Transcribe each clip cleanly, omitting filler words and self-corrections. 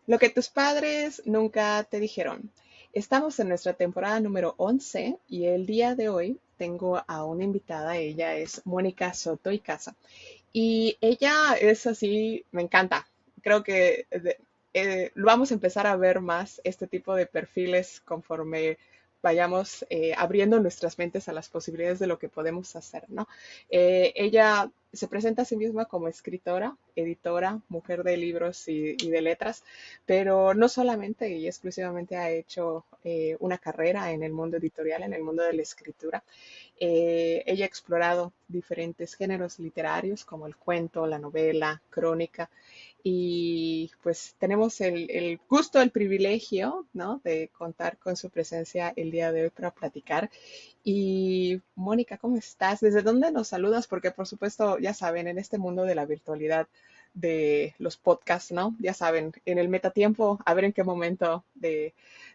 Lo que tus padres nunca te dijeron. Estamos en nuestra temporada número 11 y el día de hoy tengo a una invitada. Ella es Mónica Soto y Casa. Y ella es así, me encanta. Creo que vamos a empezar a ver más este tipo de perfiles conforme vayamos abriendo nuestras mentes a las posibilidades de lo que podemos hacer, ¿no? Ella se presenta a sí misma como escritora, editora, mujer de libros y de letras, pero no solamente y exclusivamente ha hecho una carrera en el mundo editorial, en el mundo de la escritura. Ella ha explorado diferentes géneros literarios como el cuento, la novela, crónica, y pues tenemos el gusto, el privilegio, ¿no? De contar con su presencia el día de hoy para platicar. Y Mónica, ¿cómo estás? ¿Desde dónde nos saludas? Porque por supuesto, ya saben, en este mundo de la virtualidad, de los podcasts, ¿no? Ya saben, en el metatiempo, a ver en qué momento de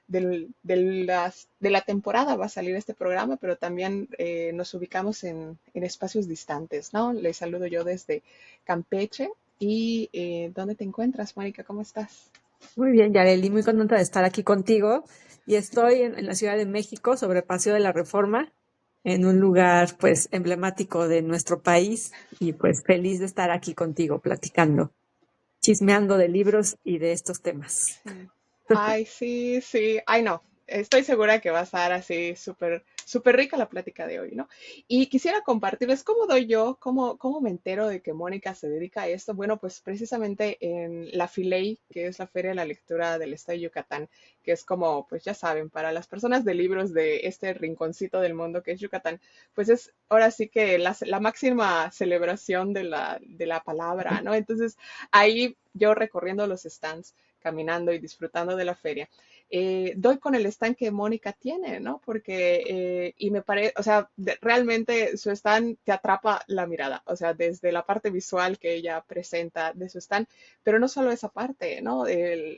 la temporada va a salir este programa, pero también nos ubicamos en espacios distantes, ¿no? Les saludo yo desde Campeche. ¿Y dónde te encuentras, Mónica? ¿Cómo estás? Muy bien, Yareli, muy contenta de estar aquí contigo. Y estoy en la Ciudad de México, sobre Paseo de la Reforma, en un lugar pues emblemático de nuestro país y pues feliz de estar aquí contigo platicando, chismeando de libros y de estos temas. Sí. Ay, sí, sí. Ay, no. Estoy segura que va a estar así súper, súper rica la plática de hoy, ¿no? Y quisiera compartirles cómo doy yo, cómo me entero de que Mónica se dedica a esto. Bueno, pues precisamente en la FILEI, que es la Feria de la Lectura del Estado de Yucatán, que es como, pues ya saben, para las personas de libros de este rinconcito del mundo que es Yucatán, pues es ahora sí que la máxima celebración de la palabra, ¿no? Entonces, ahí yo recorriendo los stands caminando y disfrutando de la feria, doy con el stand que Mónica tiene, ¿no? Porque, y me parece, o sea, realmente su stand te atrapa la mirada, o sea, desde la parte visual que ella presenta de su stand, pero no solo esa parte, ¿no?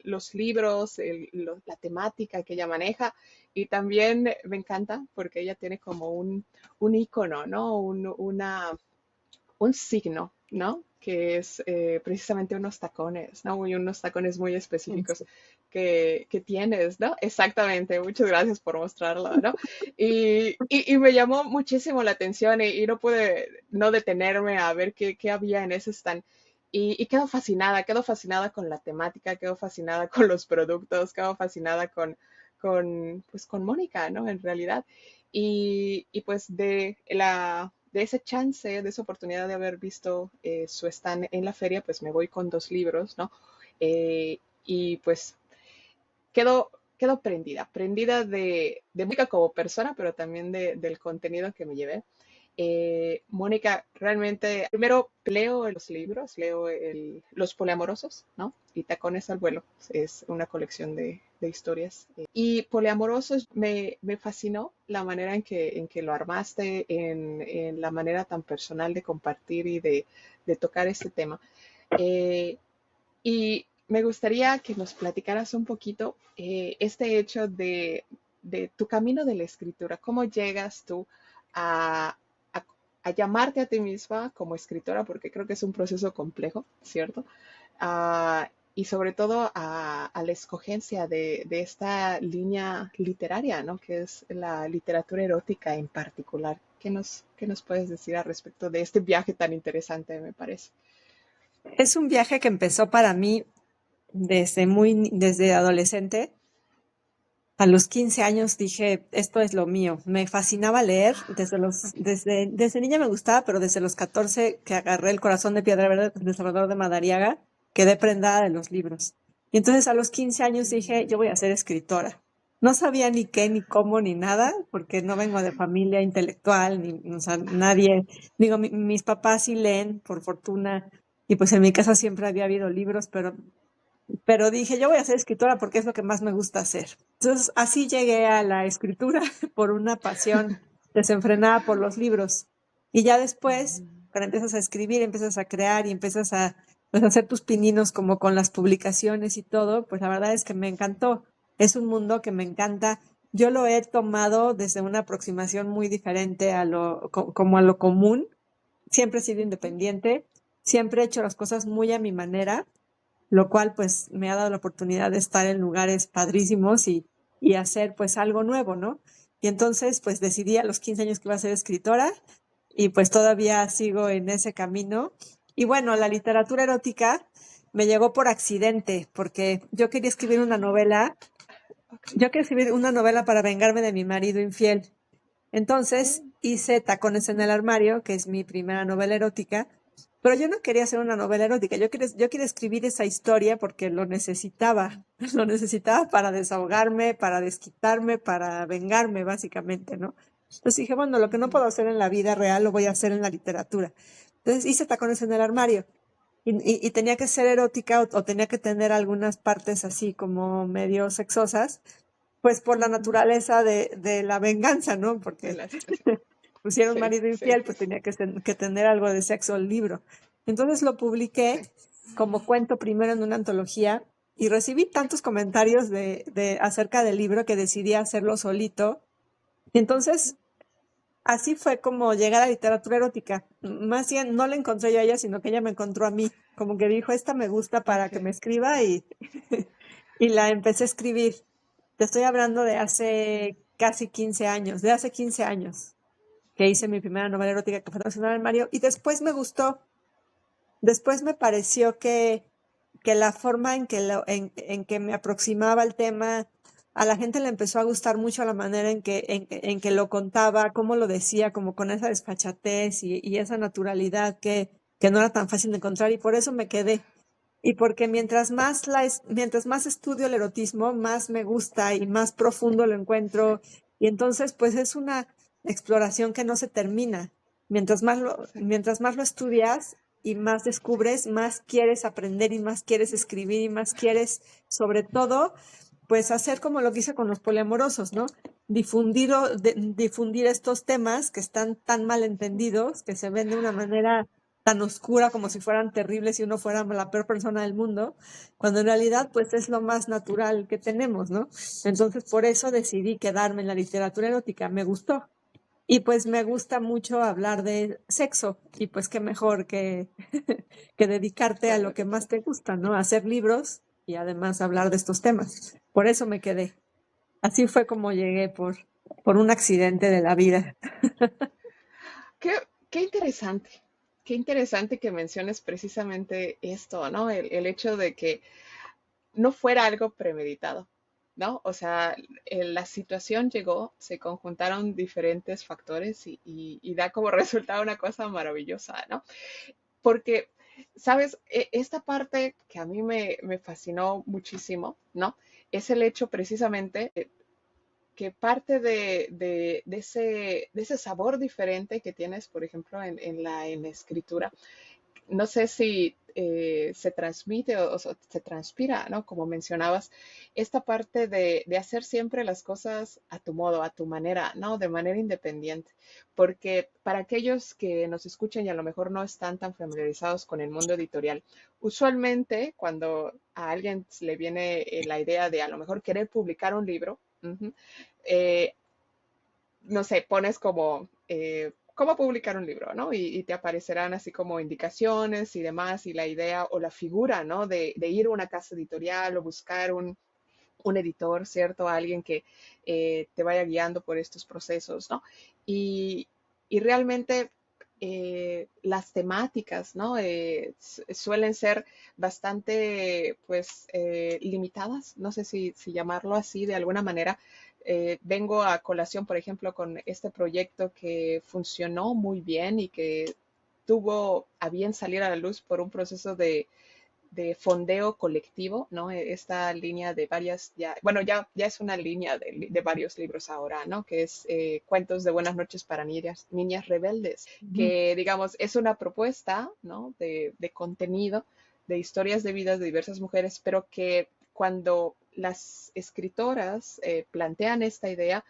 Los libros, la temática que ella maneja, y también me encanta porque ella tiene como un icono, ¿no? Un signo, ¿no? Que es precisamente unos tacones, ¿no? Y unos tacones muy específicos que tienes, ¿no? Exactamente, muchas gracias por mostrarlo, ¿no? Y me llamó muchísimo la atención y no pude no detenerme a ver qué había en ese stand. Y quedo fascinada con la temática, quedo fascinada con los productos, quedo fascinada pues con Mónica, ¿no? En realidad. Y pues de ese chance, de esa oportunidad de haber visto su stand en la feria, pues me voy con 2 libros, ¿no? Y pues quedo prendida de Mónica como persona, pero también del contenido que me llevé. Mónica, realmente, primero leo los libros, leo Los Poliamorosos, ¿no? Y Tacones al Vuelo, es una colección de historias. Y Poliamorosos me fascinó la manera en que lo armaste, en la manera tan personal de compartir y de tocar este tema. Eh, y me gustaría que nos platicaras un poquito este hecho de tu camino de la escritura. ¿Cómo llegas tú a, a- a llamarte a ti misma como escritora? Porque creo que es un proceso complejo, ¿cierto? Y sobre todo a la escogencia de esta línea literaria, ¿no? Que es la literatura erótica en particular. ¿Qué nos puedes decir al respecto de este viaje tan interesante, me parece? Es un viaje que empezó para mí desde adolescente. A los 15 años dije, esto es lo mío. Me fascinaba leer. Desde niña me gustaba, pero desde los 14 que agarré El corazón de piedra verde de Salvador de Madariaga, quedé prendada de los libros. Y entonces a los 15 años dije, yo voy a ser escritora. No sabía ni qué, ni cómo, ni nada, porque no vengo de familia intelectual, o sea, nadie, digo, mis papás sí leen, por fortuna, y pues en mi casa siempre había habido libros, pero dije, yo voy a ser escritora porque es lo que más me gusta hacer. Entonces, así llegué a la escritura por una pasión desenfrenada por los libros. Y ya después, cuando empiezas a escribir, empiezas a crear y empiezas a, pues, a hacer tus pininos como con las publicaciones y todo, pues la verdad es que me encantó. Es un mundo que me encanta. Yo lo he tomado desde una aproximación muy diferente como a lo común. Siempre he sido independiente, siempre he hecho las cosas muy a mi manera lo cual pues me ha dado la oportunidad de estar en lugares padrísimos y hacer pues algo nuevo, ¿no? Y entonces pues decidí a los 15 años que iba a ser escritora y pues todavía sigo en ese camino. Y bueno, la literatura erótica me llegó por accidente, porque Ok. yo quería escribir una novela para vengarme de mi marido infiel. Entonces Oh, hice Tacones en el armario, que es mi primera novela erótica, pero yo no quería hacer una novela erótica, yo quería escribir esa historia porque lo necesitaba, lo necesitaba para desahogarme, para desquitarme, para vengarme, básicamente, ¿no? Entonces dije, bueno, lo que no ujú, puedo hacer en la vida real lo voy a hacer en la literatura. Entonces hice Tacones en el armario y tenía que ser erótica o tenía que tener algunas partes así como medio sexosas, pues por la ujú. naturaleza de la venganza, ¿no? De Porque la situación. pusieron Sí, marido sí, infiel, sí, pues sí. tenía que tener algo de sexo el libro. Entonces lo publiqué Sí. como cuento primero en una antología y recibí tantos comentarios acerca del libro que decidí hacerlo solito. Y entonces así fue como llegar a la literatura erótica. Más bien no la encontré yo a ella, sino que ella me encontró a mí. Como que dijo, esta me gusta para que me Ok. escriba y la empecé a escribir. Te estoy hablando de hace casi 15 años, de hace 15 años que hice mi primera novela erótica que fue Nacional al Mario y después me gustó, después me pareció que la forma en que me aproximaba al tema, a la gente le empezó a gustar mucho la manera en que lo contaba, cómo lo decía, como con esa desfachatez y esa naturalidad que no era tan fácil de encontrar y por eso me quedé. Y porque mientras más estudio el erotismo, más me gusta y más profundo lo Sí, encuentro. Y entonces, pues es una exploración que no se termina. sí. Mientras más lo estudias y más descubres, más quieres aprender y más quieres escribir y más quieres, sobre todo, pues hacer como lo que hice con los poliamorosos, ¿no? Difundir estos temas que están tan mal entendidos, que se ven de una manera tan oscura como Sí, si fueran terribles y uno fuera la peor persona del mundo, cuando en realidad pues es lo más natural que tenemos, ¿no? Entonces por eso decidí quedarme en la literatura erótica, me gustó. Y pues me gusta mucho hablar de sexo y pues qué mejor que dedicarte a con lo lo que que te más gusta. te gusta, ¿no? Hacer libros y además hablar de estos temas. Por eso me quedé. Así fue como llegué por un accidente de la vida. Qué, qué interesante. Qué interesante que menciones precisamente esto, ¿no? El hecho de que no fuera algo premeditado, ¿no? O sea, la situación llegó, se conjuntaron diferentes factores y da como resultado una cosa maravillosa, ¿no? Porque, ¿sabes? Esta parte que a mí me fascinó muchísimo, ¿no? Es el hecho precisamente que parte de ese sabor diferente que tienes, por ejemplo, en la escritura, no sé si se transmite o se transpira, ¿no? Como mencionabas, esta parte de hacer siempre las cosas a tu modo, a tu manera, ¿no? De manera independiente. Porque para aquellos que nos escuchan y a lo mejor no están tan familiarizados con el mundo editorial, usualmente cuando a alguien le viene la idea de a lo mejor querer publicar un libro, eh, no sé, pones como cómo publicar un libro, ¿no? Y te aparecerán así como indicaciones y demás, y la idea o la figura, ¿no? De ir a una casa editorial o buscar un editor, ¿cierto? Alguien que te vaya guiando por estos procesos, ¿no? Y, y realmente las temáticas, ¿no? Suelen ser bastante, pues, limitadas, no sé si llamarlo así de alguna manera. Vengo a colación, por ejemplo, con este proyecto que funcionó muy bien y que tuvo a bien salir a la luz por un proceso de fondeo colectivo, ¿no? Esta línea de varias, ya, bueno, ya es una línea de varios libros ahora, ¿no? Que es Cuentos de Buenas noches para niñas rebeldes, Ujú. que digamos es una propuesta, ¿no? De contenido, de historias de vidas de diversas mujeres, pero que cuando las escritoras plantean esta idea,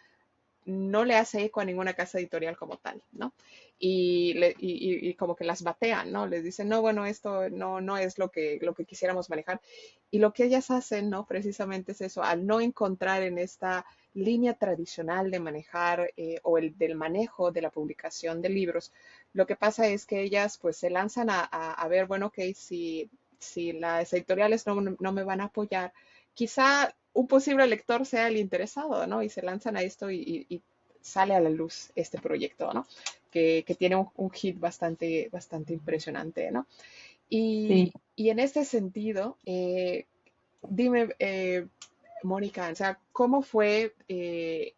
no le hace eco a ninguna casa editorial como tal, ¿no? Y como que las batean, ¿no? Les dicen, no, bueno, esto no es lo que quisiéramos manejar. Y lo que ellas hacen, ¿no? Precisamente es eso, al no encontrar en esta línea tradicional de manejar o el del manejo de la publicación de libros, lo que pasa es que ellas pues se lanzan a ver, bueno, ok, si si las editoriales no me van a apoyar, quizá un posible lector sea el interesado, ¿no? Y se lanzan a esto y sale a la luz este proyecto, ¿no? Que tiene un hit bastante impresionante, ¿no? Sí. Y en este sentido, dime, Mónica, o sea, ¿cómo fue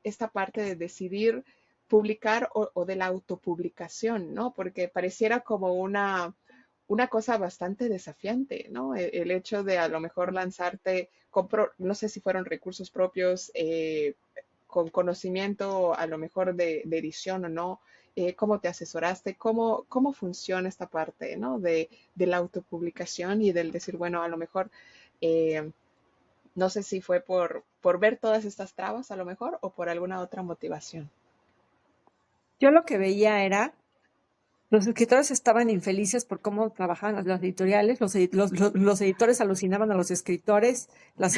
esta parte de decidir publicar o de la autopublicación, ¿no? Porque pareciera como una cosa bastante desafiante, ¿no? El hecho de a lo mejor lanzarte, no sé si fueron recursos propios, con conocimiento a lo mejor de edición o no, cómo te asesoraste, cómo funciona esta parte, ¿no? De la autopublicación y del decir, bueno, a lo mejor, eh, no sé si fue por ver todas estas trabas a lo mejor o por alguna otra motivación. Yo lo que veía era, los escritores estaban infelices por cómo trabajaban las editoriales, los editores alucinaban a los escritores,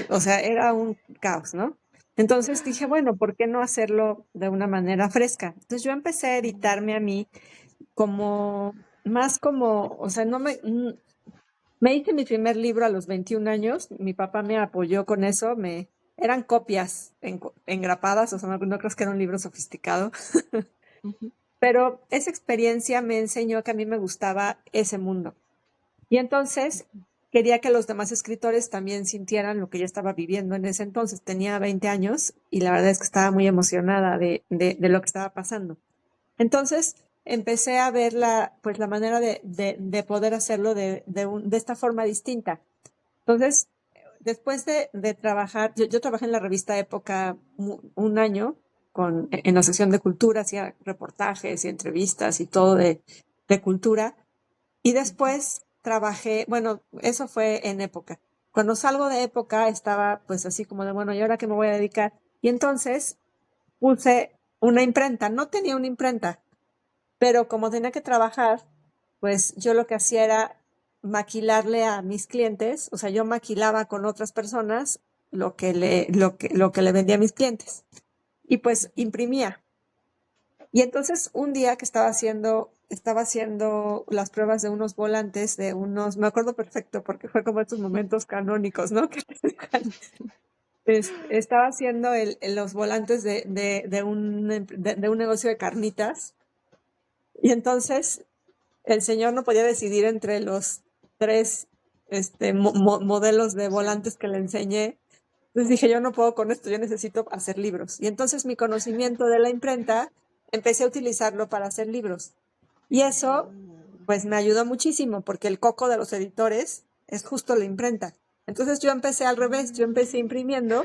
o sea, era un caos, ¿no? Entonces dije, bueno, ¿por qué no hacerlo de una manera fresca? Entonces yo empecé a editarme a mí como, más como, o sea, me hice mi primer libro a los 21 años, mi papá me apoyó con eso, eran copias engrapadas, o sea, no creo que era un libro sofisticado. Ujú, Pero esa experiencia me enseñó que a mí me gustaba ese mundo. Y entonces quería que los demás escritores también sintieran lo que yo estaba viviendo en ese entonces. Tenía 20 años y la verdad es que estaba muy emocionada de lo que estaba pasando. Entonces empecé a ver pues la manera de poder hacerlo de esta forma distinta. Entonces, después de trabajar, yo trabajé en la revista Época un año en la sección de cultura, hacía reportajes y entrevistas y todo de cultura. Y ujú. después trabajé, bueno, eso fue en Época. Cuando salgo de Época estaba pues así como de, bueno, ¿y ahora qué me voy a dedicar? Y entonces puse una imprenta. No tenía una imprenta, pero como tenía que trabajar, pues yo lo que hacía era maquilarle a mis clientes, o sea, yo maquilaba con otras personas lo que le vendía a mis clientes. Y pues imprimía. Y entonces un día que estaba haciendo las pruebas de unos volantes, me acuerdo perfecto porque fue como estos momentos canónicos, ¿no? Que te dejan. Estaba haciendo los volantes de un negocio de carnitas. Y entonces el señor no podía decidir entre los tres modelos de Opciones. volantes que le enseñé. Entonces dije, yo no puedo con esto, yo necesito hacer libros. Y entonces mi conocimiento de la imprenta empecé a utilizarlo para hacer libros. Y eso, pues me ayudó muchísimo porque el coco de los editores es justo la imprenta. Entonces yo empecé al revés, yo empecé imprimiendo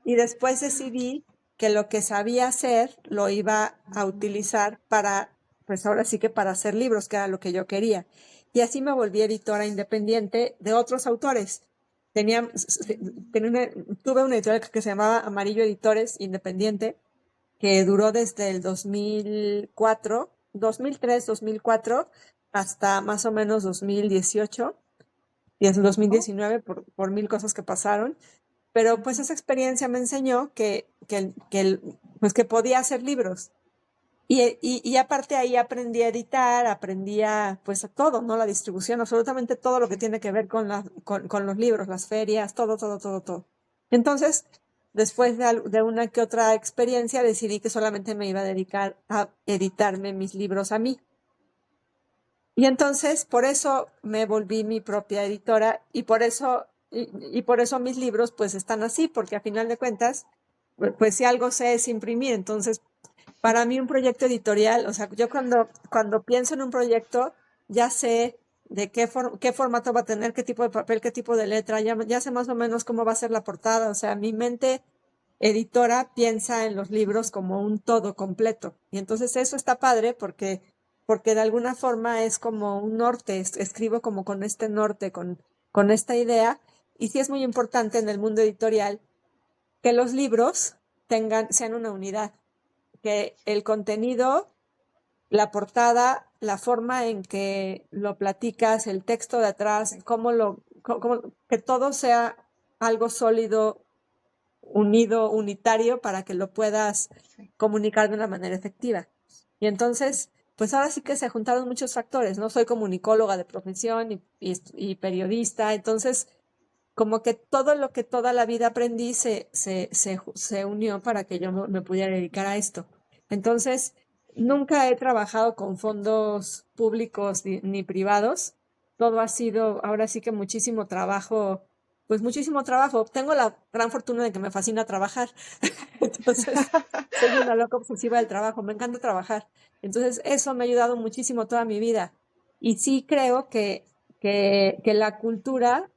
y después decidí que lo que sabía hacer lo iba a utilizar para, pues ahora sí que para hacer libros, que era lo que yo quería. Y así me volví editora independiente de otros autores. Tenía, tenía una- Tuve una editorial que se llamaba Amarillo Editores Independiente, que duró desde el 2004, 2003, 2004, hasta más o menos 2018 y en Oh, 2019 por mil cosas que pasaron. Pero pues ujú. esa experiencia me enseñó pues que podía hacer libros. Y aparte ahí aprendí a editar, aprendí pues a todo, ¿no? La distribución, absolutamente todo lo que Sí. tiene que ver con los libros, las ferias, todo, todo, todo, todo. Entonces, después de una que otra experiencia, decidí que solamente me iba a dedicar a editarme mis libros a mí. Y entonces, por eso me volví mi propia editora y por eso mis libros pues están así, porque a final de cuentas, pues si algo sé es imprimir. Entonces, para mí un proyecto editorial, o sea, yo cuando pienso en un proyecto, ya sé de qué formato va a tener, qué tipo de papel, qué tipo de letra, ya sé más o menos cómo va a ser la portada. O sea, mi mente editora piensa en los libros como un todo completo. Y entonces eso está padre porque de alguna forma es como un norte, escribo como con este norte, con esta idea. Y sí es muy importante en el mundo editorial que los libros sean una unidad, que el contenido, la portada, la forma en que lo platicas, el texto de atrás, que todo sea algo sólido, unido, unitario, para que lo puedas Sí. comunicar de una manera efectiva. Y entonces, pues ahora sí que se juntaron muchos factores, ¿no? Soy comunicóloga de profesión y periodista, entonces como que todo lo que toda la vida aprendí se unió para que yo me pudiera dedicar a esto. Entonces, Sí. nunca he trabajado con fondos públicos ni privados. Todo ha sido, ahora sí que muchísimo trabajo, pues muchísimo trabajo. Tengo la gran fortuna de que me fascina trabajar. Entonces, soy una loca obsesiva del trabajo, me encanta trabajar. Entonces, eso me ha ayudado muchísimo toda mi vida. Y sí creo que la cultura,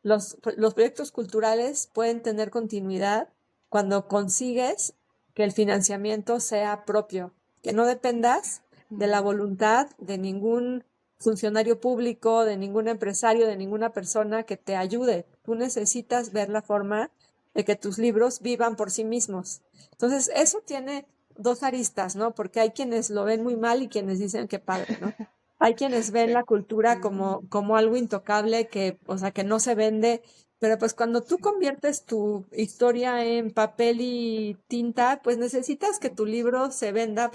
los proyectos culturales pueden tener continuidad cuando consigues que el financiamiento sea propio, que no dependas de la Mm, voluntad de ningún funcionario público, de ningún empresario, de ninguna persona que te ayude. Tú necesitas ver la forma de que tus libros vivan por sí mismos. Entonces, eso tiene dos aristas, ¿no? Porque hay quienes lo ven muy mal y quienes dicen que padre, ¿no? Hay quienes ven sí, la cultura como algo intocable que, o sea, que no se vende, pero pues cuando tú sí, conviertes tu historia en papel y tinta, pues necesitas que tu libro se venda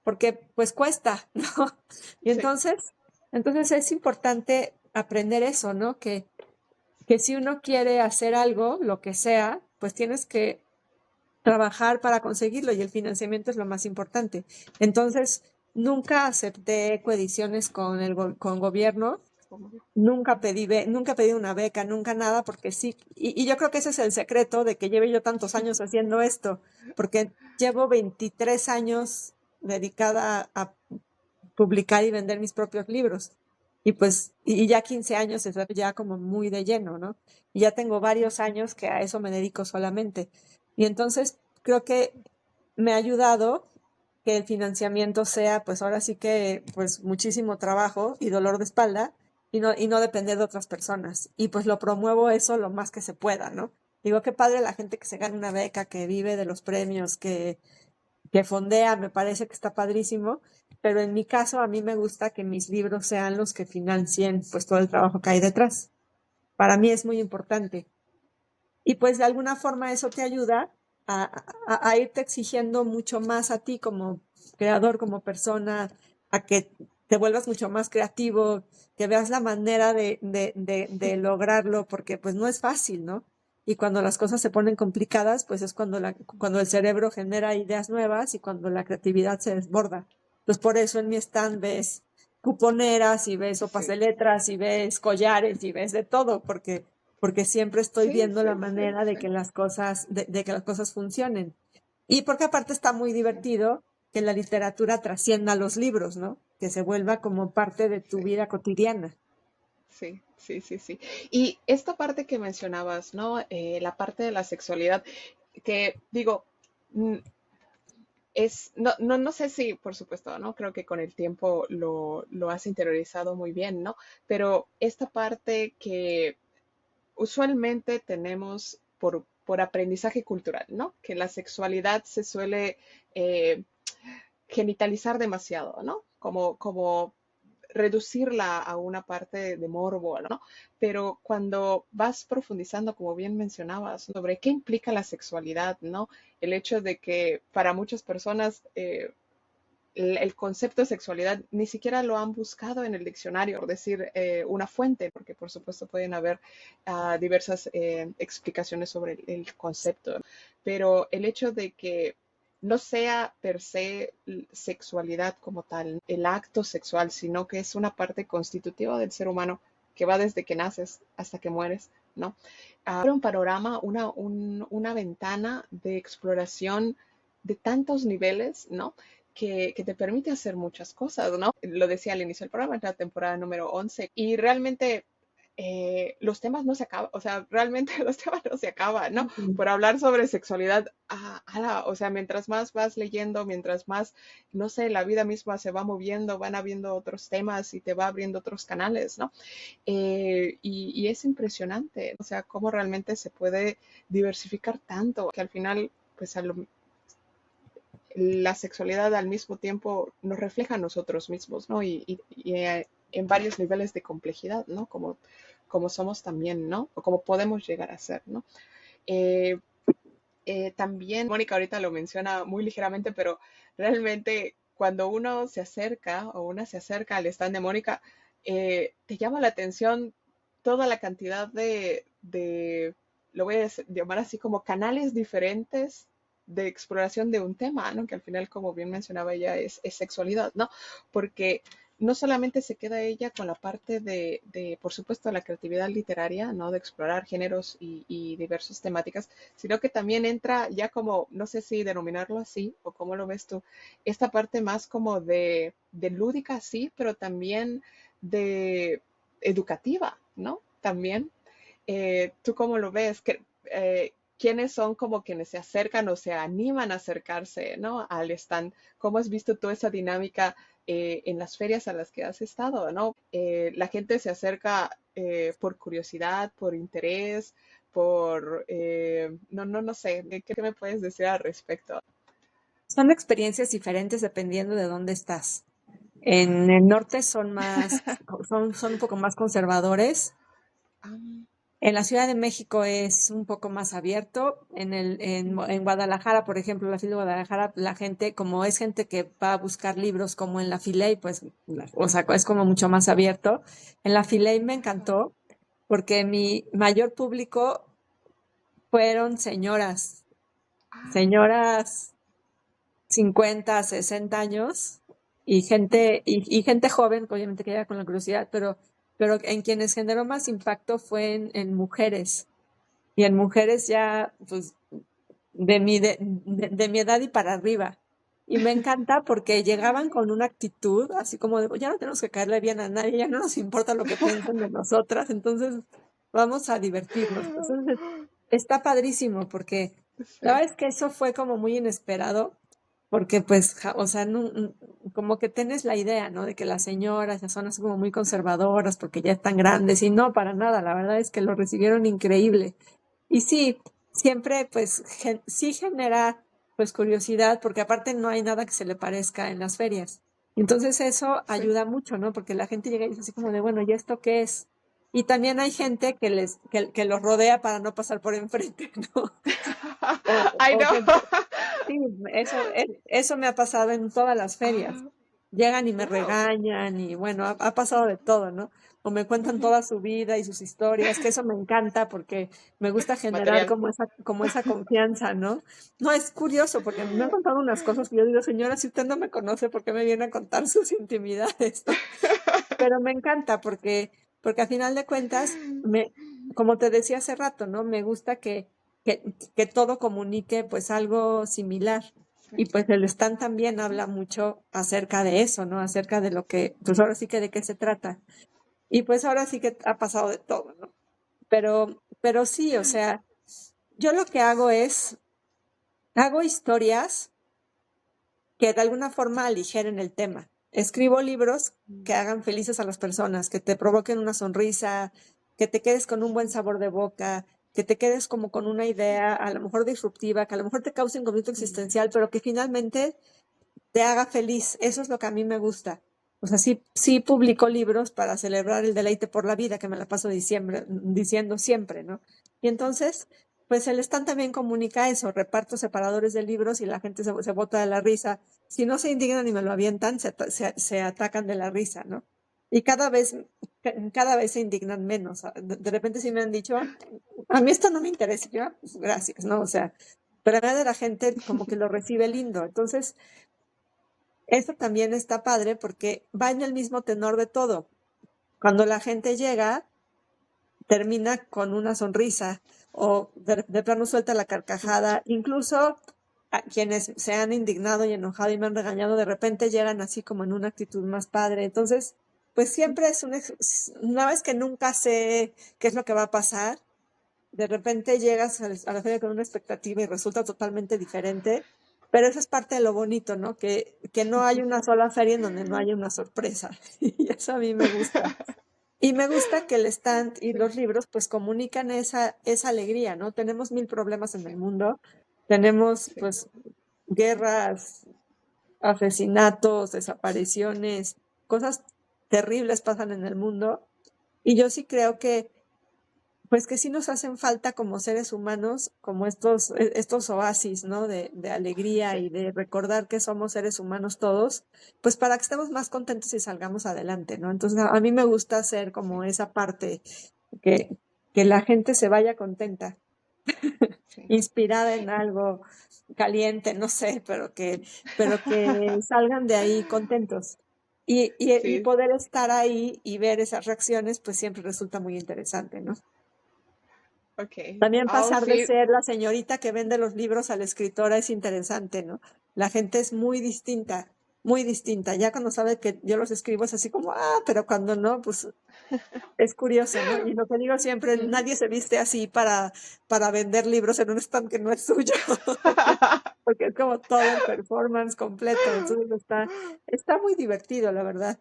porque pues cuesta, ¿no? Y sí, entonces es importante aprender eso, ¿no? Que si uno quiere hacer algo, lo que sea, pues tienes que trabajar para conseguirlo y el financiamiento es lo más importante. Entonces, nunca acepté coediciones con gobierno, como yo. nunca pedí una beca, nunca nada, porque sí, y yo creo que ese es el secreto de que lleve yo tantos años haciendo esto, porque llevo 23 años dedicada a publicar y vender mis propios libros. Y pues, y ya 15 años es ya como muy de lleno, ¿no? Y ya tengo varios años que a eso me dedico solamente. Y entonces creo que me ha ayudado que el financiamiento sea, pues ahora sí que, pues muchísimo trabajo y dolor de espalda y no depender de otras personas. Y pues lo promuevo eso lo más que se pueda, ¿no? Digo, qué padre la gente que se gana una beca, que vive de los premios, que fondea, me parece que está padrísimo, pero en mi caso a mí me gusta que mis libros sean los que financien pues todo el trabajo que hay detrás. Para mí es muy importante. Y pues de alguna forma eso te ayuda a irte exigiendo mucho más a ti como creador, como persona, a que te vuelvas mucho más creativo, que veas la manera de lograrlo, porque pues no es fácil, ¿no? Y cuando las cosas se ponen complicadas, pues es cuando el cerebro genera ideas nuevas y cuando la creatividad se desborda. Pues por eso en mi stand ves cuponeras y ves sopas de Sí, letras y ves collares y ves de todo, porque siempre estoy sí, viendo sí, la sí, manera de sí, de que las cosas funcionen. Y porque aparte está muy sí, divertido que la literatura trascienda los libros, ¿no? Que se vuelva como parte de tu sí. vida cotidiana. Sí, sí, sí, sí. Y esta parte que mencionabas, ¿no? La parte de la sexualidad, que digo, mm, no sé si, por supuesto, ¿no? Creo que con el tiempo lo has interiorizado muy bien, ¿no? Pero esta parte que usualmente tenemos por aprendizaje cultural, ¿no? Que la sexualidad se suele eh, genitalizar demasiado, ¿no? Como reducirla a una parte de morbo, ¿no? Pero cuando vas profundizando, como bien mencionabas, sobre qué implica la sexualidad, ¿no? El hecho de que para muchas personas el concepto de sexualidad ni siquiera lo han buscado en el diccionario, por decir una fuente, porque por supuesto pueden haber diversas explicaciones sobre el concepto, pero el hecho de que no sea per se sexualidad como tal, el acto sexual, sino que es una parte constitutiva del ser humano que va desde que naces hasta que mueres, ¿no? Abre un panorama, una ventana de exploración de tantos niveles, ¿no? Que te permite hacer muchas cosas, ¿no? Lo decía al inicio del programa, es la temporada número 11 y realmente los temas no se acaban, o sea, realmente los temas no se acaban, ¿no? Ujú. Por hablar sobre sexualidad, o sea, mientras más vas leyendo, mientras más, no sé, la vida misma se va moviendo, van habiendo otros temas y te va abriendo otros canales, ¿no? Y es impresionante, o sea, cómo realmente se puede diversificar tanto, que al final, pues la sexualidad al mismo tiempo nos refleja a nosotros mismos, ¿no? En varios niveles de complejidad, ¿no? Como somos también, ¿no? O como podemos llegar a ser, ¿no? También, Mónica ahorita lo menciona muy ligeramente, pero realmente cuando uno se acerca o una se acerca al stand de Mónica, te llama la atención toda la cantidad lo voy a llamar así, como canales diferentes de exploración de un tema, ¿no? Que al final, como bien mencionaba ella, es sexualidad, ¿no? Porque no solamente se queda ella con la parte por supuesto, la creatividad literaria, ¿no? De explorar géneros y diversas temáticas, sino que también entra ya como, no sé si denominarlo así o cómo lo ves tú, esta parte más como de lúdica, sí, pero también de educativa, ¿no? También. ¿Tú cómo lo ves? ¿Quiénes son como quienes se acercan o se animan a acercarse, ¿no? Al stand? ¿Cómo has visto toda esa dinámica en las ferias a las que has estado, ¿no? La gente se acerca por curiosidad, por interés, no sé, ¿qué me puedes decir al respecto? Son experiencias diferentes dependiendo de dónde estás. En el norte son un poco más conservadores. Ah, En la Ciudad de México es un poco más abierto. En Guadalajara, por ejemplo, la FIL de Guadalajara, la gente, como es gente que va a buscar libros como en la FILEI, pues, o sea, es como mucho más abierto. En la FILEI me encantó porque mi mayor público fueron señoras 50, 60 años y gente joven, obviamente que llega con la curiosidad, pero en quienes generó más impacto fue en mujeres. Y en mujeres ya, pues, de mi edad y para arriba. Y me encanta porque llegaban con una actitud así como de, ya no tenemos que caerle bien a nadie, ya no nos importa lo que piensen de nosotras, entonces vamos a divertirnos. Entonces, está padrísimo porque la sí, verdad es que eso fue como muy inesperado, porque pues, o sea, como que tienes la idea, ¿no? De que las señoras ya son así como muy conservadoras porque ya están grandes y no, para nada, la verdad es que lo recibieron increíble. Y sí, siempre pues sí genera pues curiosidad porque aparte no hay nada que se le parezca en las ferias. Entonces eso sí. ayuda mucho, ¿no? Porque la gente llega y dice así como de, bueno, ¿y esto qué es? Y también hay gente que los rodea para no pasar por enfrente, ¿no? Ay, O no. gente, sí, eso me ha pasado en todas las ferias. Ah, Llegan y me wow. regañan y bueno, ha pasado de todo, ¿no? O me cuentan toda su vida y sus historias, que eso me encanta porque me gusta generar Material. como esa confianza, ¿no? No, es curioso porque me han contado unas cosas que yo digo, señora, si usted no me conoce, ¿por qué me viene a contar sus intimidades, ¿no? Pero me encanta porque a final de cuentas, como te decía hace rato, ¿no? Me gusta que, que todo comunique pues algo similar. Y Sí. pues el stand también habla mucho acerca de eso, ¿no? Acerca de lo que, pues ahora sí que de qué se trata. Y pues ahora sí que ha pasado de todo, ¿no? Pero sí, o sea, yo lo que hago historias que de alguna forma aligeren el tema. Escribo libros que hagan felices a las personas, que te provoquen una sonrisa, que te quedes con un buen sabor de boca, que te quedes como con una idea a lo mejor disruptiva, que a lo mejor te cause un conflicto existencial, pero que finalmente te haga feliz. Eso es lo que a mí me gusta. O sea, sí publico libros para celebrar el deleite por la vida, que me la paso diciendo siempre, ¿no? Y entonces, pues el stand también comunica eso, reparto separadores de libros y la gente se bota de la risa. Si no se indignan y me lo avientan, se atacan de la risa, ¿no? Y cada vez se indignan menos. De repente sí me han dicho, a mí esto no me interesa. Y yo, pues gracias, ¿no? O sea, pero a veces la gente como que lo recibe lindo. Entonces, eso también está padre porque va en el mismo tenor de todo. Cuando la gente llega, termina con una sonrisa o de plano suelta la carcajada. Incluso a quienes se han indignado y enojado y me han regañado, de repente llegan así como en una actitud más padre. Entonces, pues siempre una vez que nunca sé qué es lo que va a pasar, de repente llegas a la feria con una expectativa y resulta totalmente diferente, pero eso es parte de lo bonito, ¿no? Que no hay una sola feria en donde no haya una sorpresa. Y eso a mí me gusta. Y me gusta que el stand y Sí, los libros pues comunican esa alegría, ¿no? Tenemos mil problemas en el mundo, tenemos sí, pues guerras, asesinatos, desapariciones, cosas terribles pasan en el mundo. Y yo sí creo que pues que sí nos hacen falta como seres humanos, como estos oasis, ¿no? De alegría Sí, y de recordar que somos seres humanos todos, pues para que estemos más contentos y salgamos adelante, ¿no? Entonces, a mí me gusta hacer como sí, esa parte, que, que la gente se vaya contenta, sí, inspirada en algo caliente, no sé, pero que salgan de ahí contentos. Y sí, poder estar ahí y ver esas reacciones, pues siempre resulta muy interesante, ¿no? ok. También Oh, pasar de sí, ser la señorita que vende los libros a la escritora es interesante, ¿no? La gente es muy distinta, muy distinta. Ya cuando sabe que yo los escribo es así como, pero cuando no, pues es curioso, ¿no? Y lo que digo siempre, ujú. nadie se viste así para vender libros en un stand que no es suyo, porque es como todo el performance completo. Entonces está muy divertido, la verdad.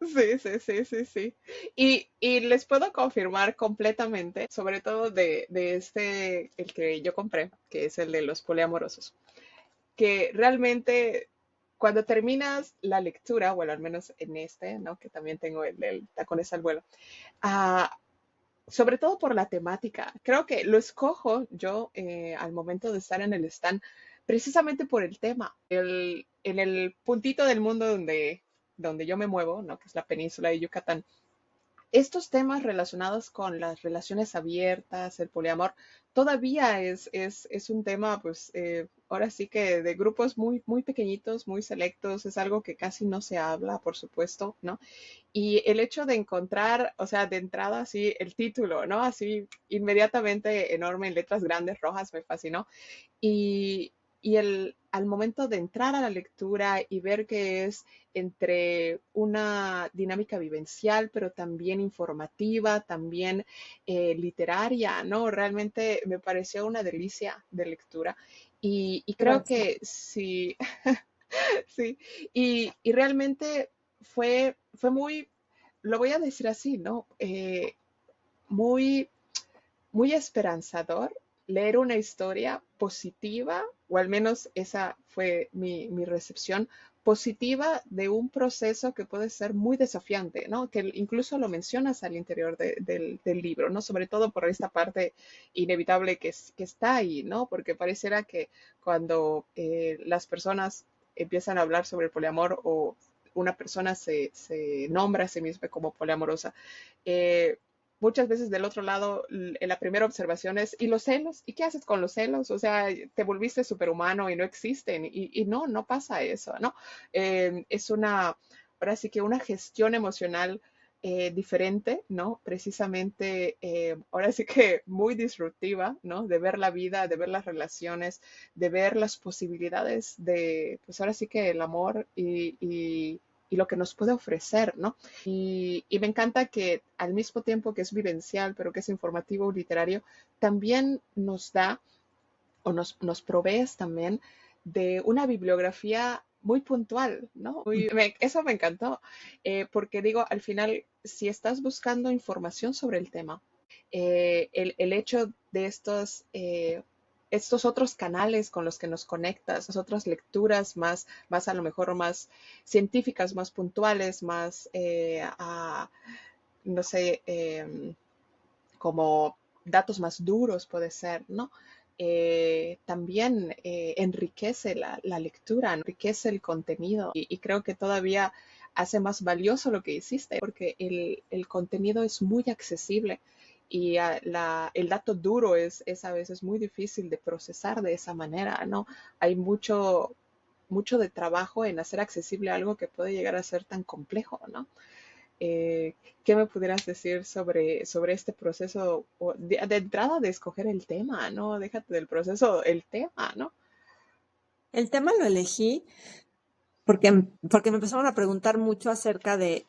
Sí, sí, sí, sí, sí. Y les puedo confirmar completamente, sobre todo de este, el que yo compré, que es el de los poliamorosos, que realmente cuando terminas la lectura, bueno, al menos en este, ¿no? Que también tengo el del Tacones al vuelo, ah, sobre todo por la temática. Creo que lo escojo yo al momento de estar en el stand precisamente por el tema. En el puntito del mundo donde yo me muevo, ¿no? Que es la península de Yucatán, estos temas relacionados con las relaciones abiertas, el poliamor, todavía es un tema, pues, ahora sí que de grupos muy, muy pequeñitos, muy selectos, es algo que casi no se habla, por supuesto, ¿no? Y el hecho de encontrar, o sea, de entrada así el título, ¿no? Así inmediatamente enorme en letras grandes rojas me fascinó. Y al momento de entrar a la lectura y ver que es entre una dinámica vivencial, pero también informativa, también literaria, ¿no? Realmente me pareció una delicia de lectura. Y creo Gracias. que sí, sí, y realmente fue muy, lo voy a decir así, ¿no? Muy, muy esperanzador leer una historia positiva, o al menos esa fue mi recepción positiva de un proceso que puede ser muy desafiante, ¿no? Que incluso lo mencionas al interior del libro, ¿no? Sobre todo por esta parte inevitable que está ahí, ¿no? Porque pareciera que cuando las personas empiezan a hablar sobre el poliamor o una persona se nombra a sí misma como poliamorosa, eh, muchas veces del otro lado, la primera observación es, ¿y los celos? ¿Y qué haces con los celos? O sea, te volviste superhumano y no existen. Y no, no pasa eso, ¿no? Es una, ahora sí que una gestión emocional diferente, ¿no? Precisamente, ahora sí que muy disruptiva, ¿no? De ver la vida, de ver las relaciones, de ver las posibilidades de, pues ahora sí que el amor y lo que nos puede ofrecer, ¿no? Y me encanta que al mismo tiempo que es vivencial, pero que es informativo literario, también nos da o nos provees también de una bibliografía muy puntual, ¿no? Eso me encantó, porque digo, al final, si estás buscando información sobre el tema, el hecho de estos otros canales con los que nos conectas, esas otras lecturas más a lo mejor más científicas, más puntuales, más, no sé, como datos más duros puede ser, ¿no? También enriquece la lectura, enriquece el contenido y creo que todavía hace más valioso lo que hiciste porque el contenido es muy accesible y el dato duro es a veces muy difícil de procesar de esa manera, ¿no? Hay mucho de trabajo en hacer accesible algo que puede llegar a ser tan complejo, ¿no? Eh, ¿Qué me pudieras decir sobre este proceso de entrada de escoger el tema, ¿no? Déjate del proceso, el tema, ¿no? El tema lo elegí porque me empezaron a preguntar mucho acerca de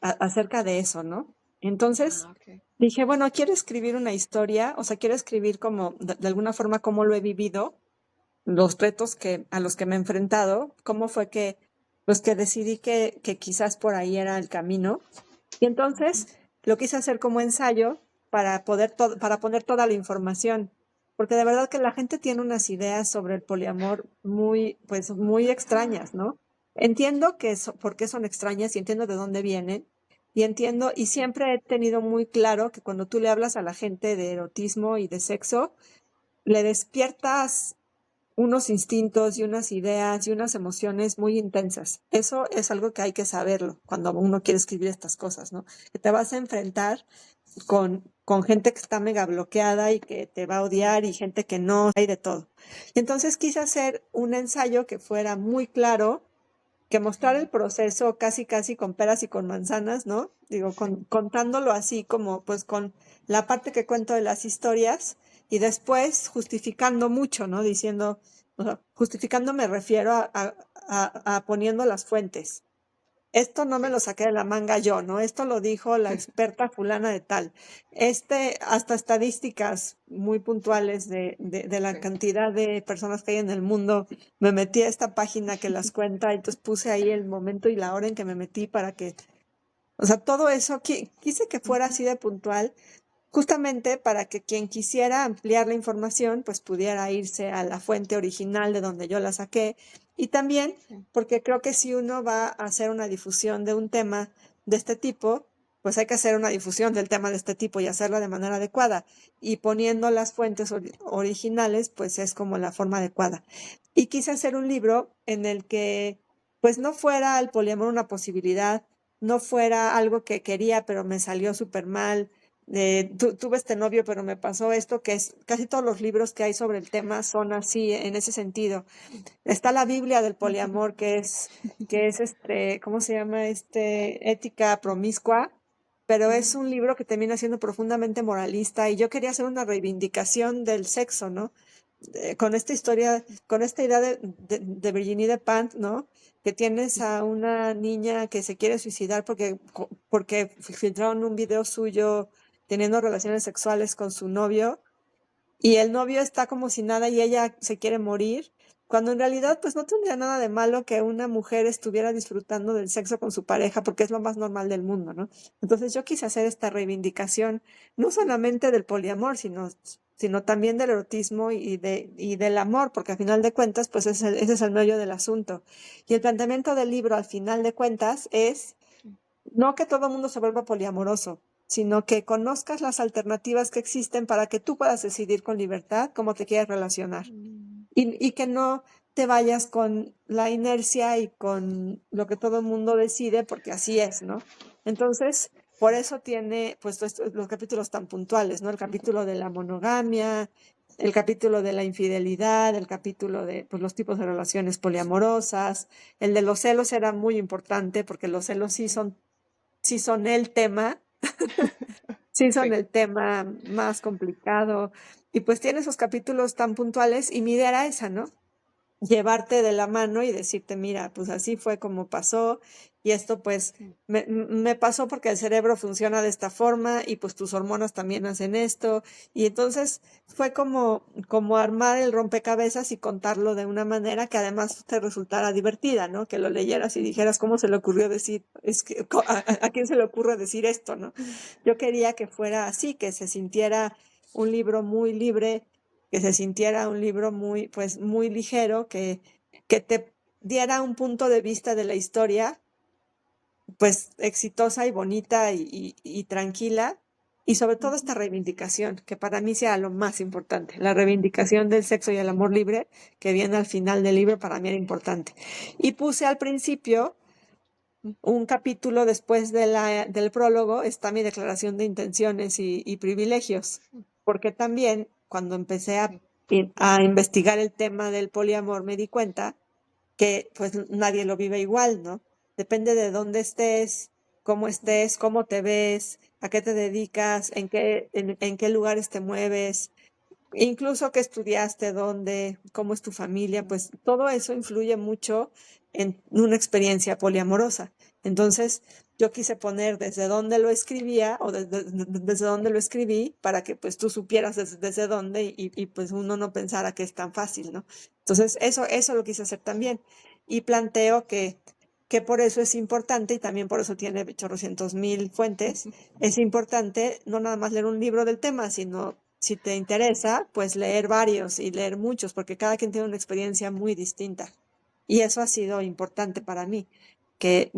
eso, ¿no? Entonces Ah, ok. dije, bueno, quiero escribir una historia, o sea, quiero escribir como, de alguna forma, cómo lo he vivido, los retos a los que me he enfrentado, cómo fue pues que decidí que quizás por ahí era el camino. Y entonces lo quise hacer como ensayo para poner toda la información, porque de verdad que la gente tiene unas ideas sobre el poliamor pues muy extrañas, ¿no? Entiendo por qué son extrañas y entiendo de dónde vienen, y entiendo, y siempre he tenido muy claro que cuando tú le hablas a la gente de erotismo y de sexo, le despiertas unos instintos y unas ideas y unas emociones muy intensas. Eso es algo que hay que saberlo cuando uno quiere escribir estas cosas, ¿no? Que te vas a enfrentar con gente que está mega bloqueada y que te va a odiar y gente que no, hay de todo. Entonces quise hacer un ensayo que fuera muy claro, que mostrara el proceso casi casi con peras y con manzanas, ¿no? Digo, Sí. contándolo así como pues con la parte que cuento de las historias y después justificando mucho, ¿no? Diciendo, o sea, justificando me refiero a poniendo las fuentes. Esto no me Sí. lo saqué de la manga yo, ¿no? Esto lo dijo la experta fulana de tal. Hasta estadísticas muy Sí. puntuales de la Sí. cantidad de personas que hay en el mundo. Me metí a esta página que las cuenta, y entonces puse ahí el momento y la hora en que me metí para que, o sea, todo eso, quise que fuera Ujú. así de puntual, justamente para que quien quisiera ampliar la información, pues pudiera irse a la fuente original de donde yo la saqué. Y también Sí. porque creo que si uno va a hacer una difusión de un tema de este tipo, pues hay que hacer una difusión del tema de este tipo y hacerla de manera adecuada. Y poniendo las fuentes originales, pues es como la forma adecuada. Y quise hacer un libro en el que, pues no fuera el poliamor una posibilidad, no fuera algo que quería, pero me salió súper mal, tuve este novio, pero me pasó esto, que es casi todos los libros que hay sobre el tema son así, en ese sentido. Está la Biblia del poliamor, que es ¿cómo se llama? Ética promiscua, pero es Ujú. un libro que termina siendo profundamente moralista y yo quería hacer una reivindicación del sexo, ¿no? Con esta historia, con esta idea de Virginie Despentes, ¿no? Que tienes a una niña que se quiere suicidar porque filtraron un video suyo teniendo relaciones sexuales con su novio y el novio está como si nada y ella se quiere morir, cuando en realidad pues no tendría nada de malo que una mujer estuviera disfrutando del sexo con su pareja porque es lo más normal del mundo, ¿no? Entonces yo quise hacer esta reivindicación, no solamente del poliamor, sino también del erotismo y del amor, porque al final de cuentas pues ese es el meollo del asunto. Y el planteamiento del libro al final de cuentas es Sí. no que todo el mundo se vuelva poliamoroso, sino que conozcas las alternativas que existen para que tú puedas decidir con libertad cómo te quieres relacionar. Mm. Y que no te vayas con la inercia y con lo que todo el mundo decide, porque así es, ¿no? Entonces, por Sí. eso tiene pues los capítulos tan puntuales, ¿no? El Ujú. capítulo de la monogamia, el capítulo de la infidelidad, el capítulo de pues, los tipos de relaciones poliamorosas, el de los celos era muy importante porque los celos Sí. sí son el tema, sí son Sí. el tema más complicado. Y pues tiene esos capítulos tan puntuales y mi idea era esa, ¿no? Llevarte de la mano y decirte, mira, pues así fue como pasó y esto pues Sí. me pasó porque el cerebro funciona de esta forma y pues tus hormonas también hacen esto y entonces fue como armar el rompecabezas y contarlo de una manera que además te resultara divertida, ¿no? Que lo leyeras y Ujú. dijeras, ¿cómo se le ocurrió decir? ¿A quién se le ocurre decir esto, no? Yo quería que fuera así, que se sintiera un libro muy libre, que se sintiera un libro muy, pues, muy ligero, que te diera un punto de vista de la historia, pues, exitosa y bonita y tranquila, y sobre todo esta Ujú. reivindicación, que para mí sea lo más importante, la reivindicación del sexo y el amor libre, que viene al final del libro, para mí era importante. Y puse al principio un capítulo después del prólogo, está mi declaración de intenciones y privilegios, porque también cuando empecé Sí. a investigar el tema del poliamor me di cuenta que pues nadie lo vive igual, ¿no? Depende de dónde estés, cómo te ves, a qué te dedicas, en qué lugares te mueves, incluso qué estudiaste, dónde, cómo es tu familia, Ujú. pues todo eso influye mucho en una experiencia poliamorosa. Entonces, yo quise poner desde dónde lo escribía o desde dónde lo escribí para que pues tú supieras desde dónde y pues uno no pensara que es tan fácil, ¿no? Entonces, eso lo quise hacer Sí. también. Y planteo que por eso es importante y también por eso tiene chorrocientos mil fuentes, es importante no nada más leer un libro del tema, sino si te interesa, pues leer varios y leer muchos, porque cada quien tiene una experiencia muy distinta. Y eso ha sido importante para mí,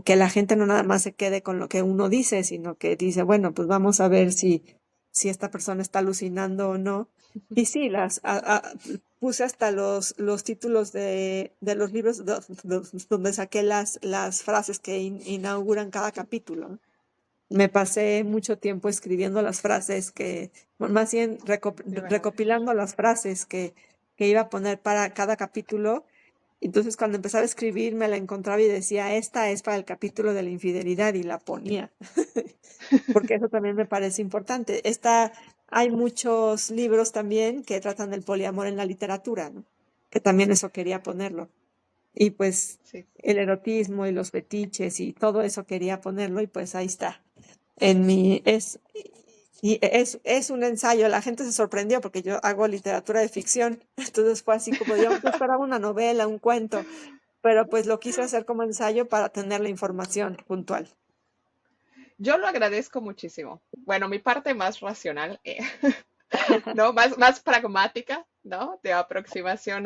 que la gente no nada más se quede con lo que uno dice, sino que dice, bueno, pues vamos a ver si esta persona está alucinando o no. Y sí, puse hasta los títulos de los libros donde saqué las frases que inauguran cada capítulo. Me pasé mucho tiempo escribiendo las frases bueno, más bien Te iban a dar. recopilando las frases que iba a poner para cada capítulo. Entonces, cuando empezaba a escribir, me la encontraba y decía, esta es para el capítulo de la infidelidad y la ponía, porque eso también me parece importante. Hay muchos libros también que tratan del poliamor en la literatura, ¿no? Que también eso quería ponerlo. Y pues Sí. el erotismo y los fetiches y todo eso quería ponerlo y pues ahí está. En mi, es un ensayo, la gente se sorprendió porque yo hago literatura de ficción, entonces fue así como yo esperaba una novela, un cuento, pero pues lo quise hacer como ensayo para tener la información puntual. Yo lo agradezco muchísimo. Bueno, mi parte más racional, ¿no? Más pragmática, ¿no? De aproximación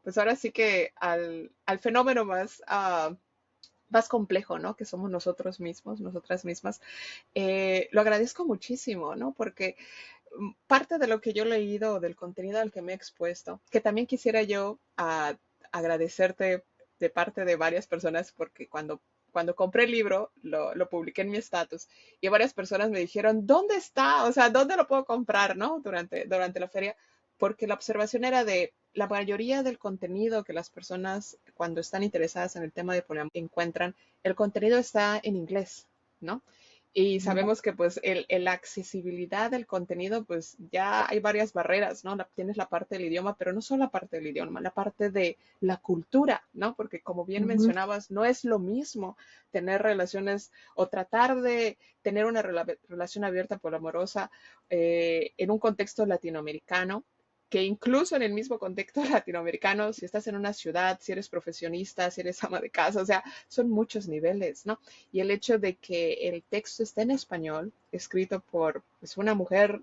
pues ahora sí que al fenómeno más complejo, ¿no? Que somos nosotros mismos, nosotras mismas. Lo agradezco muchísimo, ¿no? Porque parte de lo que yo he leído, del contenido al que me he expuesto, que también quisiera yo agradecerte de parte de varias personas, porque cuando compré el libro, lo publiqué en mi estatus y varias personas me dijeron, ¿dónde está? O sea, ¿dónde lo puedo comprar, no? Durante la feria, porque la observación era de la mayoría del contenido que las personas cuando están interesadas en el tema de poliamor encuentran, el contenido está en inglés, ¿no? Y sabemos que pues la accesibilidad del contenido, pues ya hay varias barreras, ¿no? Tienes la parte del idioma, pero no solo la parte del idioma, la parte de la cultura, ¿no? Porque como bien Ujú, mencionabas, no es lo mismo tener relaciones o tratar de tener una relación abierta poliamorosa en un contexto latinoamericano que incluso en el mismo contexto latinoamericano, si estás en una ciudad, si eres profesionista, si eres ama de casa, o sea, son muchos niveles, ¿no? Y el hecho de que el texto esté en español, escrito por pues, una mujer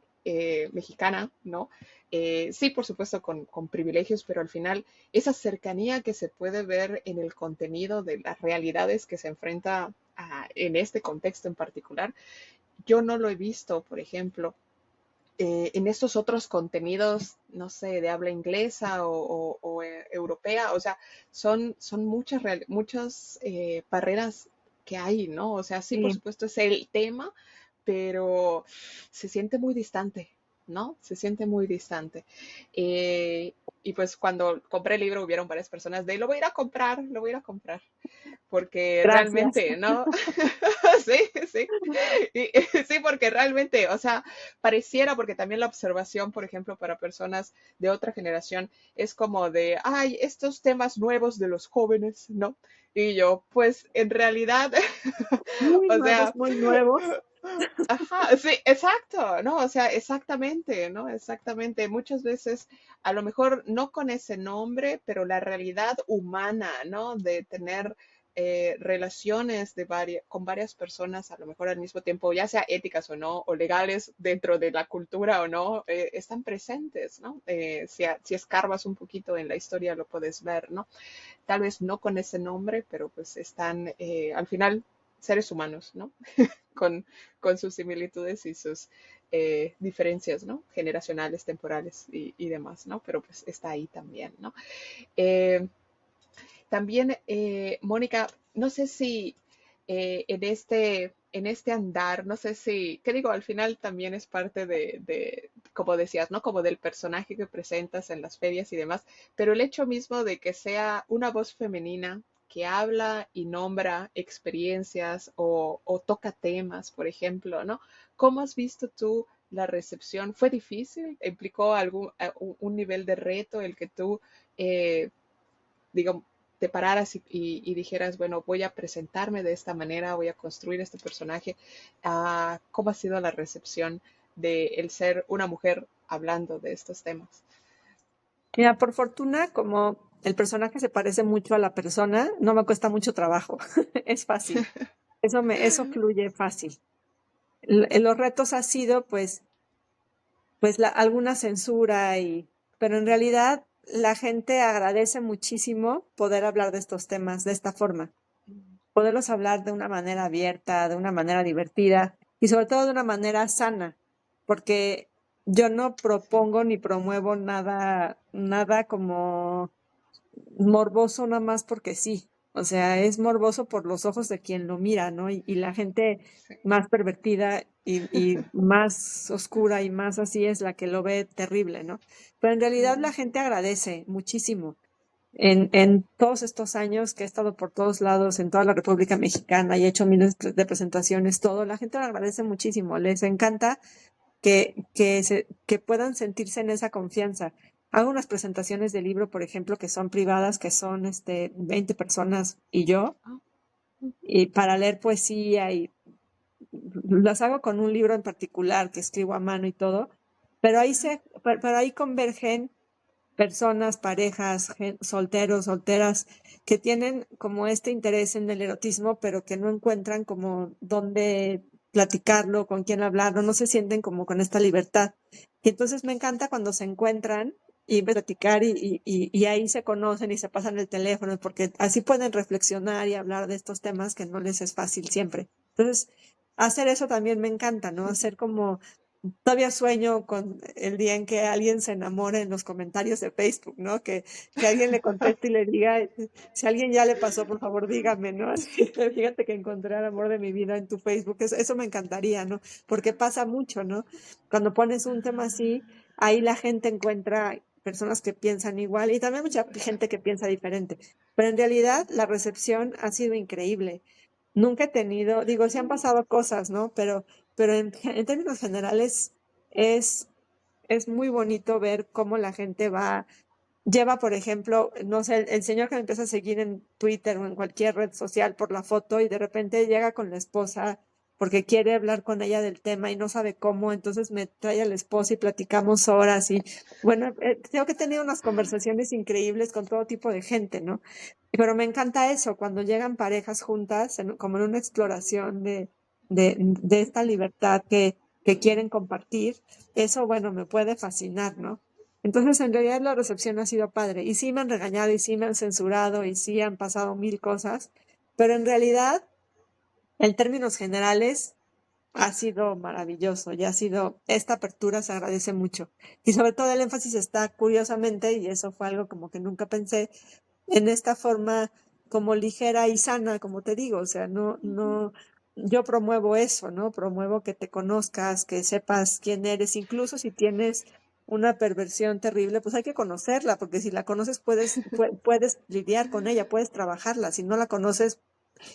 mexicana, ¿no? Sí, por supuesto, con privilegios, pero al final esa cercanía que se puede ver en el contenido de las realidades que se enfrenta en este contexto en particular, yo no lo he visto, por ejemplo, en estos otros contenidos, no sé, de habla inglesa o europea, o sea, son muchas barreras que hay, ¿no? O sea, sí, por sí, supuesto es el tema, pero se siente muy distante, ¿no? Se siente muy distante. Y pues cuando compré el libro hubieron varias personas de, lo voy a ir a comprar, lo voy a ir a comprar, porque gracias. realmente, ¿no? Sí, sí. Y, sí, porque realmente, o sea, pareciera, porque también la observación, por ejemplo, para personas de otra generación, es como de, ay, estos temas nuevos de los jóvenes, ¿no? Y yo, pues en realidad, Muy o sea, nuevos, muy nuevos. ajá, sí, exacto, ¿no? O sea, exactamente, ¿no? Exactamente. Muchas veces, a lo mejor no con ese nombre, pero la realidad humana, ¿no? De tener relaciones con varias personas a lo mejor al mismo tiempo, ya sea éticas o no, o legales dentro de la cultura o no, están presentes, ¿no? Si escarbas un poquito en la historia lo puedes ver, ¿no? Tal vez no con ese nombre, pero pues están al final seres humanos, ¿no? con, con sus similitudes y sus diferencias, ¿no? Generacionales, temporales y demás, ¿no? Pero pues está ahí también, ¿no? Eh, también, Mónica, no sé si en este andar, no sé si, ¿qué digo? Al final también es parte como decías, ¿no? Como del personaje que presentas en las ferias y demás, pero el hecho mismo de que sea una voz femenina que habla y nombra experiencias o toca temas, por ejemplo, ¿no? ¿Cómo has visto tú la recepción? ¿Fue difícil? ¿Implicó un nivel de reto el que tú eh, digo, te pararas y dijeras, bueno, voy a presentarme de esta manera, voy a construir este personaje, ¿cómo ha sido la recepción de el ser una mujer hablando de estos temas? Mira, por fortuna, como el personaje se parece mucho a la persona, no me cuesta mucho trabajo. Es fácil. Eso fluye fácil. Los retos ha sido, pues alguna censura pero en realidad la gente agradece muchísimo poder hablar de estos temas de esta forma. poderlos hablar de una manera abierta, de una manera divertida y sobre todo de una manera sana, porque yo no Sí. propongo ni promuevo nada como morboso nada más porque sí. O sea, es morboso por los ojos de quien lo mira, ¿no? Y la gente Sí. más pervertida y más oscura y más así es la que lo ve terrible, ¿no? Pero en realidad la Ujú. gente agradece muchísimo. En todos estos años que he estado por todos lados, en toda la República Mexicana y he hecho miles de presentaciones, todo, la gente lo agradece muchísimo. Les encanta que puedan sentirse en esa confianza. Hago unas presentaciones de libro, por ejemplo, que son privadas, que son 20 personas y yo, Ah, ujú. y para leer poesía y las hago con un libro en particular que escribo a mano y todo, pero ahí convergen personas, parejas, solteros, solteras, que tienen como este interés en el erotismo, pero que no encuentran como dónde platicarlo, con quién hablarlo, no se sienten como con esta libertad. Y entonces me encanta cuando se encuentran y platicar y ahí se conocen y se pasan el teléfono, porque así pueden reflexionar y hablar de estos temas que no les es fácil siempre. Entonces, hacer eso también me encanta, ¿no? Hacer como todavía sueño con el día en que alguien se enamore en los comentarios de Facebook, ¿no? Que alguien le conteste y le diga, si a alguien ya le pasó, por favor, dígame, ¿no? Así, fíjate que encontré el amor de mi vida en tu Facebook. Eso me encantaría, ¿no? Porque pasa mucho, ¿no? Cuando pones un tema así, ahí la gente encuentra personas que piensan igual y también mucha gente que piensa diferente. Pero en realidad la recepción ha sido increíble. Nunca he tenido, digo, sí han pasado cosas, ¿no? Pero en términos generales es, es muy bonito ver cómo la gente lleva, por ejemplo, no sé, el señor que me empieza a seguir en Twitter o en cualquier red social por la foto y de repente llega con la esposa porque quiere hablar con ella del tema y no sabe cómo, entonces me trae a la esposa y platicamos horas y bueno, creo que he tenido unas conversaciones increíbles con todo tipo de gente, ¿no? Pero me encanta eso, cuando llegan parejas juntas, como en una exploración de esta libertad que quieren compartir, eso, bueno, me puede fascinar, ¿no? Entonces, en realidad la recepción ha sido padre. Y sí me han regañado, y sí me han censurado, y sí han pasado mil cosas, pero en realidad, en términos generales, ha sido maravilloso y ha sido, esta apertura se agradece mucho. Y sobre todo el énfasis está, curiosamente, y eso fue algo como que nunca pensé, en esta forma como ligera y sana, como te digo, o sea, yo promuevo eso, ¿no? Promuevo que te conozcas, que sepas quién eres, incluso si tienes una perversión terrible, pues hay que conocerla, porque si la conoces puedes lidiar con ella, puedes trabajarla, si no la conoces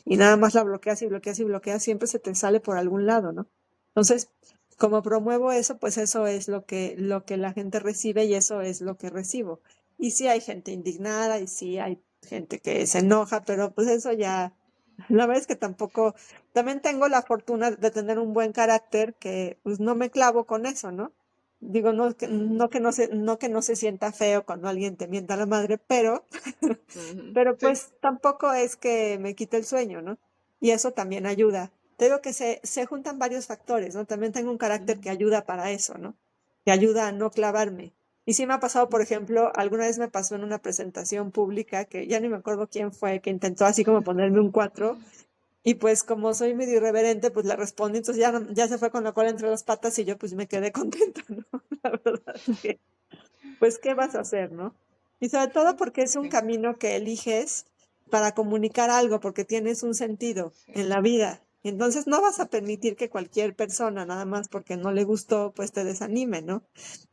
y nada más la bloqueas y bloqueas y bloqueas, siempre se te sale por algún lado, ¿no? Entonces, como promuevo eso, pues eso es lo que la gente recibe y eso es lo que recibo. Y sí hay gente indignada y sí hay gente que se enoja, pero pues eso ya, la verdad es que tampoco, también tengo la fortuna de tener un buen carácter que pues no me clavo con eso, ¿no? Digo, no que no se sienta feo cuando alguien te mienta la madre, Ujú. pero Sí. pues tampoco es que me quite el sueño, ¿no? Y eso también ayuda. Te digo que se juntan varios factores, ¿no? También tengo un carácter que Ujú. ayuda para eso, ¿no? Que ayuda a no clavarme. Y sí me ha pasado, por ejemplo, alguna vez me pasó en una presentación pública que ya ni me acuerdo quién fue, que intentó así como ponerme un 4 y pues como soy medio irreverente, pues le respondí, entonces ya se fue con la cola entre las patas y yo pues me quedé contenta, ¿no? La verdad es que pues, ¿qué vas a hacer, no? Y sobre todo porque es un Sí. camino que eliges para comunicar algo, porque tienes un sentido Sí. en la vida. Y entonces no vas a permitir que cualquier persona, nada más porque no le gustó, pues te desanime, ¿no?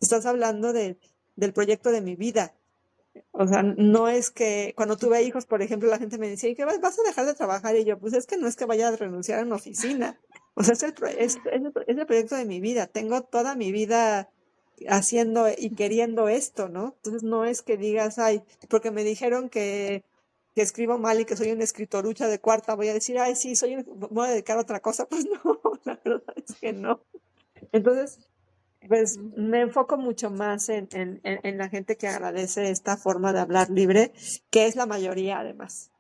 Estás hablando del proyecto de mi vida. O sea, no es que cuando tuve hijos, por ejemplo, la gente me decía, ¿y qué vas a dejar de trabajar? Y yo, pues es que no es que vaya a renunciar a una oficina. O sea, es el proyecto de mi vida. Tengo toda mi vida haciendo y queriendo esto, ¿no? Entonces no es que digas, ay, porque me dijeron que escribo mal y que soy una escritorucha de cuarta, voy a decir, ay, sí, me voy a dedicar a otra cosa. Pues no, la verdad es que no. Entonces, pues Ujú. me enfoco mucho más en la gente que agradece esta forma de hablar libre, que es la mayoría además.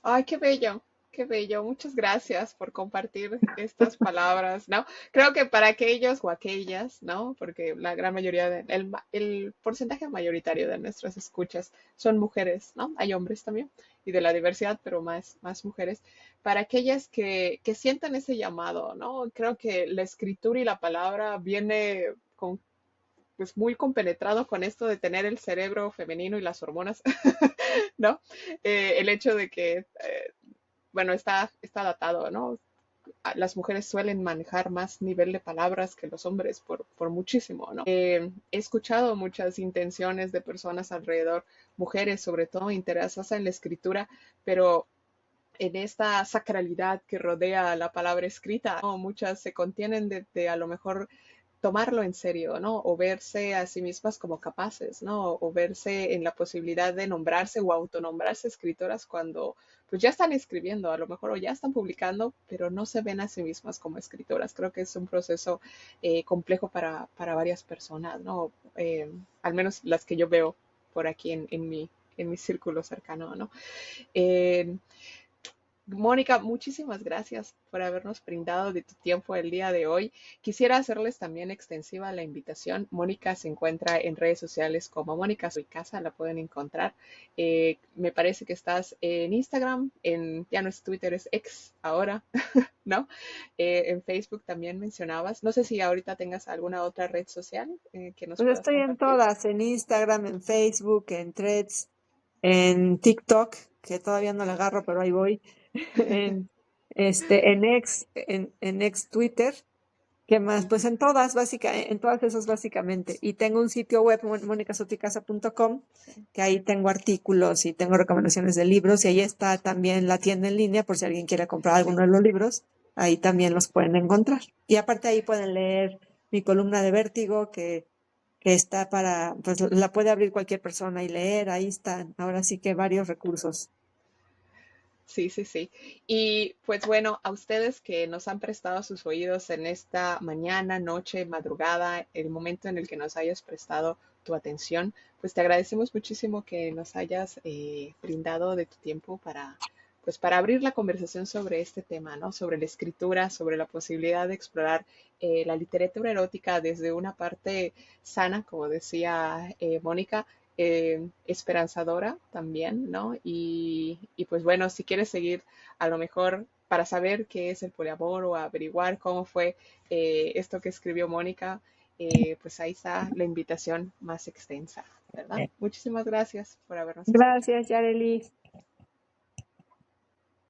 Ay, qué bello, qué bello. Muchas gracias por compartir estas palabras, ¿no? Creo que para aquellos o aquellas, ¿no? Porque la gran mayoría, el porcentaje mayoritario de nuestras escuchas son mujeres, ¿no? Hay hombres también y de la diversidad, pero más mujeres. Para aquellas que sientan ese llamado, ¿no? Creo que la escritura y la palabra viene con pues muy compenetrado con esto de tener el cerebro femenino y las hormonas, ¿no? El hecho de que, bueno, está datado, ¿no? Las mujeres suelen manejar más nivel de palabras que los hombres por muchísimo, ¿no? He escuchado muchas intenciones de personas alrededor, mujeres sobre todo interesadas en la escritura, pero en esta sacralidad que rodea la palabra escrita, ¿no? Muchas se contienen de a lo mejor tomarlo en serio, ¿no? O verse a sí mismas como capaces, ¿no? O verse en la posibilidad de nombrarse o autonombrarse escritoras cuando pues ya están escribiendo, a lo mejor o ya están publicando, pero no se ven a sí mismas como escritoras. Creo que es un proceso complejo para varias personas, ¿no? Al menos las que yo veo por aquí en mi círculo cercano, ¿no? Eh, Mónica, muchísimas gracias por habernos brindado de tu tiempo el día de hoy. Quisiera hacerles también extensiva la invitación. Mónica se encuentra en redes sociales como Mónica Soy Casa, la pueden encontrar. Me parece que estás en Instagram, ya no es Twitter, es X ahora, ¿no? En Facebook también mencionabas. No sé si ahorita tengas alguna otra red social que nos Pues puedas estoy en compartir. todas, en Instagram, en Facebook, en Threads, en TikTok, que todavía no le agarro, pero ahí voy, en, en ex Twitter. ¿Qué más? Pues en todas, en todas esas básicamente. Y tengo un sitio web, monicasoticasa.com, que ahí tengo artículos y tengo recomendaciones de libros, y ahí está también la tienda en línea por si alguien quiere comprar alguno de los libros, ahí también los pueden encontrar. Y aparte ahí pueden leer mi columna de Vértigo, que está pues la puede abrir cualquier persona y leer, ahí están. Ahora sí que varios recursos. Sí, sí, sí. Y pues bueno, a ustedes que nos han prestado sus oídos en esta mañana, noche, madrugada, el momento en el que nos hayas prestado tu atención, pues te agradecemos muchísimo que nos hayas brindado de tu tiempo para abrir la conversación sobre este tema, ¿no? Sobre la escritura, sobre la posibilidad de explorar la literatura erótica desde una parte sana, como decía Mónica, esperanzadora también, ¿no? Y pues bueno, si quieres seguir a lo mejor para saber qué es el poliamor o averiguar cómo fue esto que escribió Mónica, pues ahí está la invitación más extensa, ¿verdad? Muchísimas gracias por habernos escuchado. Gracias, Yareli.